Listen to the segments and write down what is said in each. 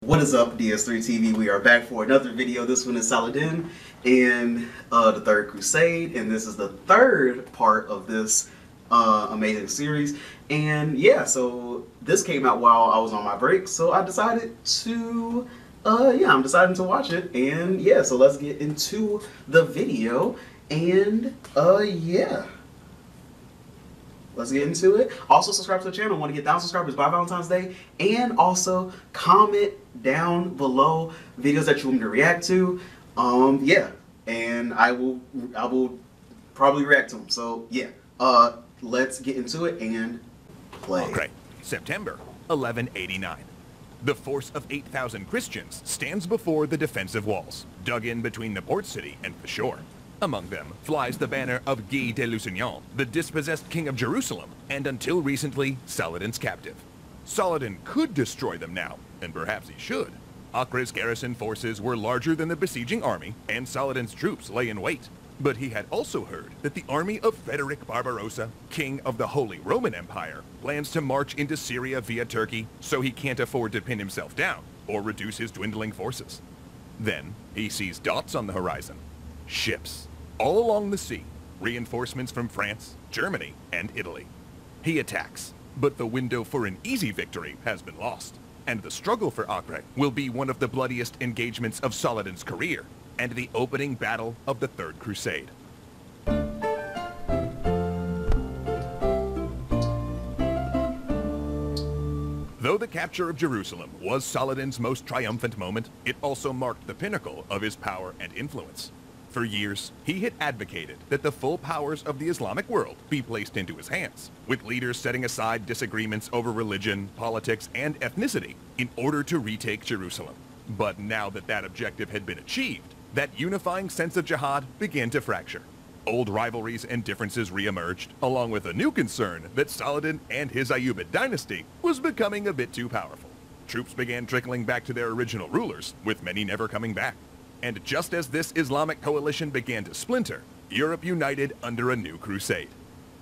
What is up, DS3 TV? We are back for another video. This one is Saladin and the Third Crusade, and this is the third part of this amazing series. And yeah, so this came out while I was on my break, so I decided to I'm deciding to watch it. And yeah, so let's get into the video. And yeah, let's get into it. Also, subscribe to the channel. I want to get 1,000 subscribers by Valentine's Day. And also, comment down below videos that you want me to react to. Yeah. And I will probably react to them. So, yeah. Let's get into it and play. Okay. September 1189. The force of 8,000 Christians stands before the defensive walls, dug in between the port city and the shore. Among them flies the banner of Guy de Lusignan, the dispossessed king of Jerusalem, and until recently, Saladin's captive. Saladin could destroy them now, and perhaps he should. Acre's garrison forces were larger than the besieging army, and Saladin's troops lay in wait. But he had also heard that the army of Frederick Barbarossa, king of the Holy Roman Empire, plans to march into Syria via Turkey, so he can't afford to pin himself down or reduce his dwindling forces. Then he sees dots on the horizon. Ships. All along the sea, reinforcements from France, Germany, and Italy. He attacks, but the window for an easy victory has been lost, and the struggle for Acre will be one of the bloodiest engagements of Saladin's career, and the opening battle of the Third Crusade. Though the capture of Jerusalem was Saladin's most triumphant moment, it also marked the pinnacle of his power and influence. For years, he had advocated that the full powers of the Islamic world be placed into his hands, with leaders setting aside disagreements over religion, politics, and ethnicity in order to retake Jerusalem. But now that that objective had been achieved, that unifying sense of jihad began to fracture. Old rivalries and differences re-emerged, along with a new concern that Saladin and his Ayyubid dynasty was becoming a bit too powerful. Troops began trickling back to their original rulers, with many never coming back. And just as this Islamic coalition began to splinter, Europe united under a new crusade.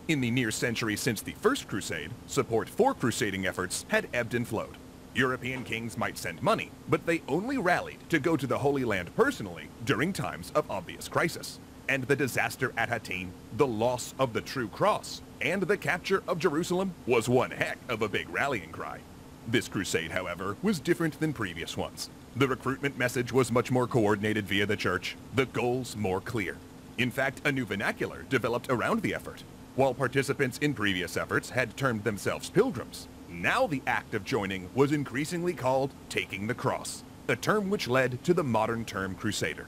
In the near century since the First Crusade, support for crusading efforts had ebbed and flowed. European kings might send money, but they only rallied to go to the Holy Land personally during times of obvious crisis. And the disaster at Hattin, the loss of the true cross, and the capture of Jerusalem was one heck of a big rallying cry. This crusade, however, was different than previous ones. The recruitment message was much more coordinated via the church, the goals more clear. In fact, a new vernacular developed around the effort. While participants in previous efforts had termed themselves pilgrims, now the act of joining was increasingly called taking the cross, a term which led to the modern term crusader.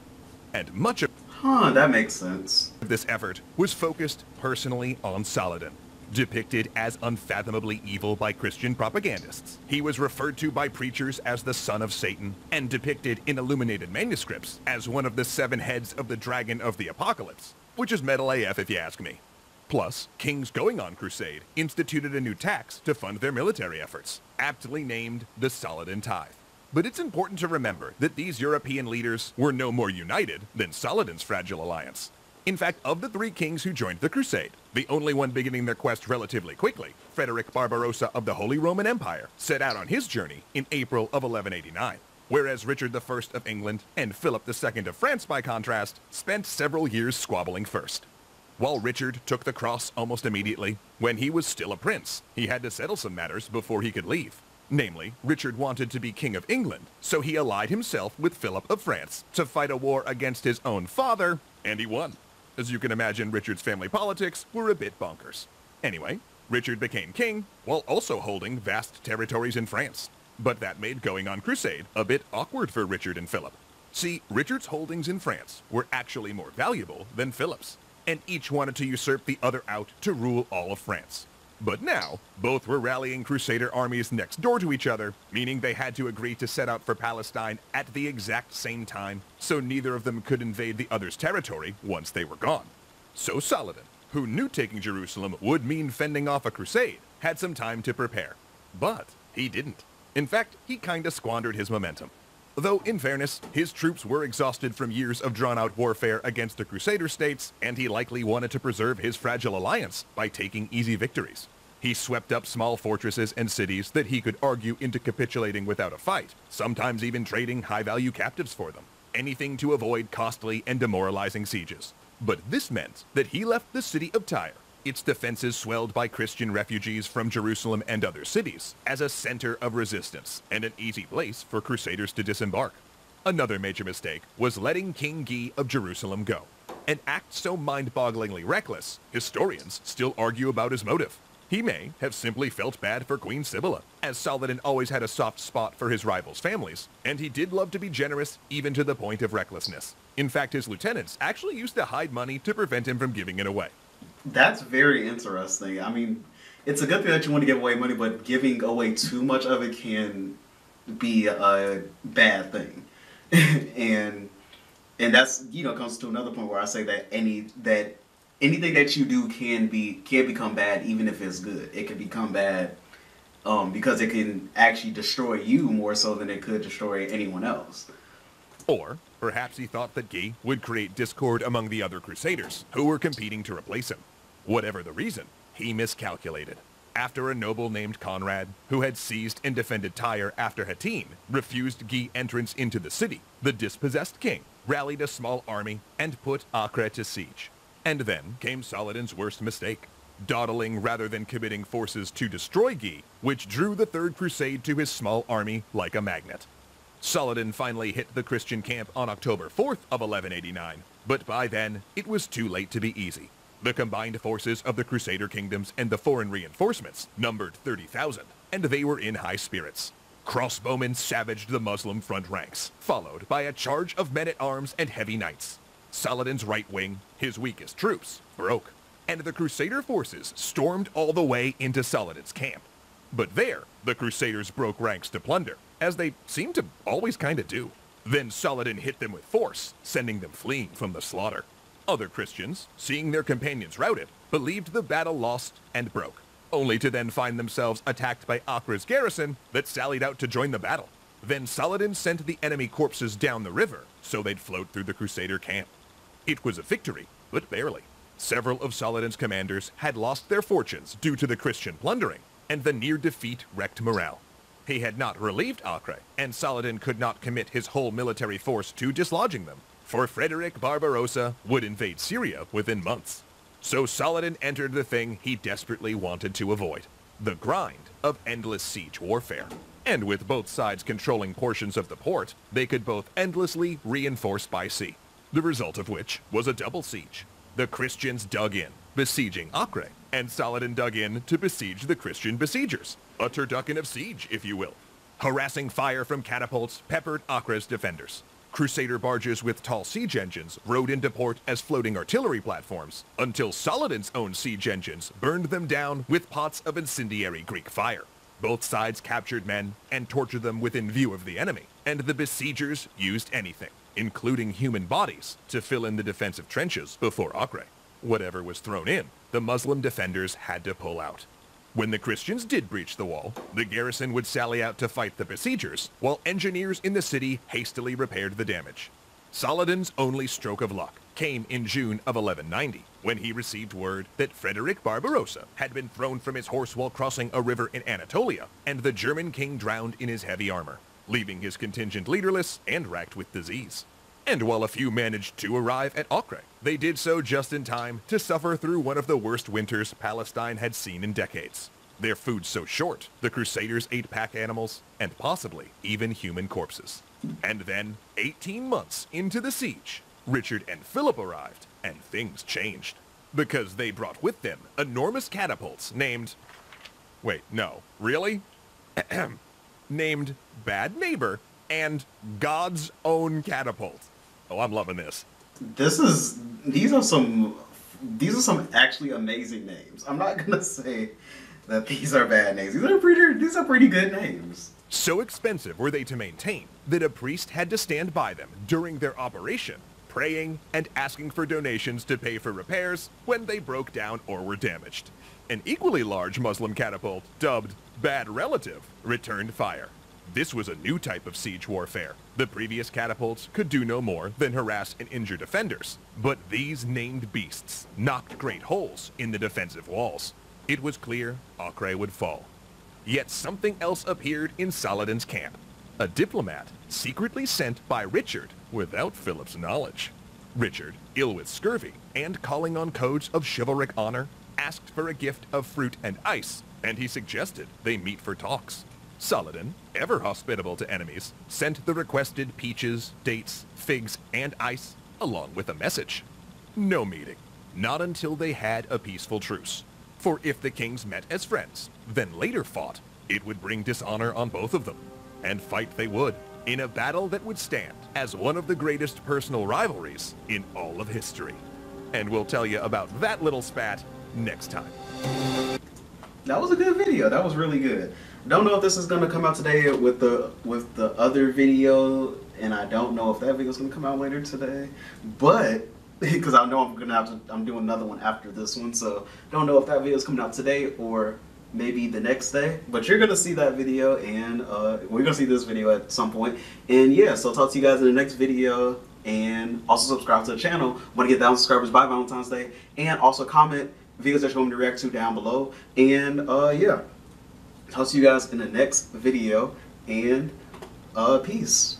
And much of that makes sense. this effort was focused personally on Saladin. Depicted as unfathomably evil by Christian propagandists, he was referred to by preachers as the son of Satan, and depicted in illuminated manuscripts as one of the 7 heads of the dragon of the apocalypse, which is metal AF if you ask me. Plus, kings going on crusade instituted a new tax to fund their military efforts, aptly named the Saladin tithe. But it's important to remember that these European leaders were no more united than Saladin's fragile alliance. In fact, of the 3 kings who joined the crusade, the only one beginning their quest relatively quickly, Frederick Barbarossa of the Holy Roman Empire, set out on his journey in April of 1189, whereas Richard I of England and Philip II of France, by contrast, spent several years squabbling first. While Richard took the cross almost immediately, when he was still a prince, he had to settle some matters before he could leave. Namely, Richard wanted to be king of England, so he allied himself with Philip of France to fight a war against his own father, and he won. As you can imagine, Richard's family politics were a bit bonkers. Anyway, Richard became king, while also holding vast territories in France. But that made going on crusade a bit awkward for Richard and Philip. See, Richard's holdings in France were actually more valuable than Philip's, and each wanted to usurp the other out to rule all of France. But now, both were rallying crusader armies next door to each other, meaning they had to agree to set out for Palestine at the exact same time, so neither of them could invade the other's territory once they were gone. So Saladin, who knew taking Jerusalem would mean fending off a crusade, had some time to prepare. But he didn't. In fact, he kinda squandered his momentum. Though, in fairness, his troops were exhausted from years of drawn-out warfare against the Crusader states, and he likely wanted to preserve his fragile alliance by taking easy victories. He swept up small fortresses and cities that he could argue into capitulating without a fight, sometimes even trading high-value captives for them. Anything to avoid costly and demoralizing sieges. But this meant that he left the city of Tyre, its defenses swelled by Christian refugees from Jerusalem and other cities, as a center of resistance and an easy place for crusaders to disembark. Another major mistake was letting King Guy of Jerusalem go. An act so mind-bogglingly reckless, historians still argue about his motive. He may have simply felt bad for Queen Sibylla, as Saladin always had a soft spot for his rivals' families, and he did love to be generous even to the point of recklessness. In fact, his lieutenants actually used to hide money to prevent him from giving it away. That's very interesting. I mean, it's a good thing that you want to give away money, but giving away too much of it can be a bad thing. and that's, you know, comes to another point where I say that anything that you do can become bad, even if it's good. It can become bad because it can actually destroy you more so than it could destroy anyone else. Or perhaps he thought that Guy would create discord among the other crusaders who were competing to replace him. Whatever the reason, he miscalculated. After a noble named Conrad, who had seized and defended Tyre after Hattin, refused Guy entrance into the city, the dispossessed king rallied a small army and put Acre to siege. And then came Saladin's worst mistake, dawdling rather than committing forces to destroy Guy, which drew the Third Crusade to his small army like a magnet. Saladin finally hit the Christian camp on October 4th of 1189, but by then it was too late to be easy. The combined forces of the Crusader kingdoms and the foreign reinforcements numbered 30,000, and they were in high spirits. Crossbowmen savaged the Muslim front ranks, followed by a charge of men-at-arms and heavy knights. Saladin's right wing, his weakest troops, broke, and the Crusader forces stormed all the way into Saladin's camp. But there, the Crusaders broke ranks to plunder, as they seemed to always kinda do. Then Saladin hit them with force, sending them fleeing from the slaughter. Other Christians, seeing their companions routed, believed the battle lost and broke, only to then find themselves attacked by Acre's garrison that sallied out to join the battle. Then Saladin sent the enemy corpses down the river, so they'd float through the Crusader camp. It was a victory, but barely. Several of Saladin's commanders had lost their fortunes due to the Christian plundering, and the near defeat wrecked morale. He had not relieved Acre, and Saladin could not commit his whole military force to dislodging them, for Frederick Barbarossa would invade Syria within months. So Saladin entered the thing he desperately wanted to avoid, the grind of endless siege warfare. And with both sides controlling portions of the port, they could both endlessly reinforce by sea, the result of which was a double siege. The Christians dug in, besieging Acre, and Saladin dug in to besiege the Christian besiegers. A turducken of siege, if you will. Harassing fire from catapults peppered Acre's defenders. Crusader barges with tall siege engines rode into port as floating artillery platforms, until Saladin's own siege engines burned them down with pots of incendiary Greek fire. Both sides captured men and tortured them within view of the enemy, and the besiegers used anything, including human bodies, to fill in the defensive trenches before Acre. Whatever was thrown in, the Muslim defenders had to pull out. When the Christians did breach the wall, the garrison would sally out to fight the besiegers, while engineers in the city hastily repaired the damage. Saladin's only stroke of luck came in June of 1190, when he received word that Frederick Barbarossa had been thrown from his horse while crossing a river in Anatolia, and the German king drowned in his heavy armor, leaving his contingent leaderless and racked with disease. And while a few managed to arrive at Acre, they did so just in time to suffer through one of the worst winters Palestine had seen in decades. Their food so short, the Crusaders ate pack animals, and possibly even human corpses. And then, 18 months into the siege, Richard and Philip arrived, and things changed. Because they brought with them enormous catapults named... Wait, no, really? Named Bad Neighbor and God's Own Catapult. Oh, I'm loving this. These are some actually amazing names. I'm not gonna say that these are bad names. These are pretty good names. So expensive were they to maintain that a priest had to stand by them during their operation, praying and asking for donations to pay for repairs when they broke down or were damaged. An equally large Muslim catapult, dubbed Bad Relative, returned fire. This was a new type of siege warfare. The previous catapults could do no more than harass and injure defenders, but these named beasts knocked great holes in the defensive walls. It was clear Acre would fall. Yet something else appeared in Saladin's camp. A diplomat secretly sent by Richard without Philip's knowledge. Richard, ill with scurvy and calling on codes of chivalric honor, asked for a gift of fruit and ice, and he suggested they meet for talks. Saladin, ever hospitable to enemies, sent the requested peaches, dates, figs, and ice, along with a message. No meeting. Not until they had a peaceful truce. For if the kings met as friends, then later fought, it would bring dishonor on both of them. And fight they would, in a battle that would stand as one of the greatest personal rivalries in all of history. And we'll tell you about that little spat next time. That was a good video. That was really good. Don't know if this is gonna come out today with the other video, and I don't know if that video is gonna come out later today. But because I know I'm doing another one after this one, so don't know if that video is coming out today or maybe the next day. But you're gonna see that video, and we're gonna see this video at some point. And yeah, so I'll talk to you guys in the next video. And also subscribe to the channel. Want to get 1,000 subscribers by Valentine's Day, and also comment videos that you want me to react to down below. And yeah, talk to you guys in the next video, and peace.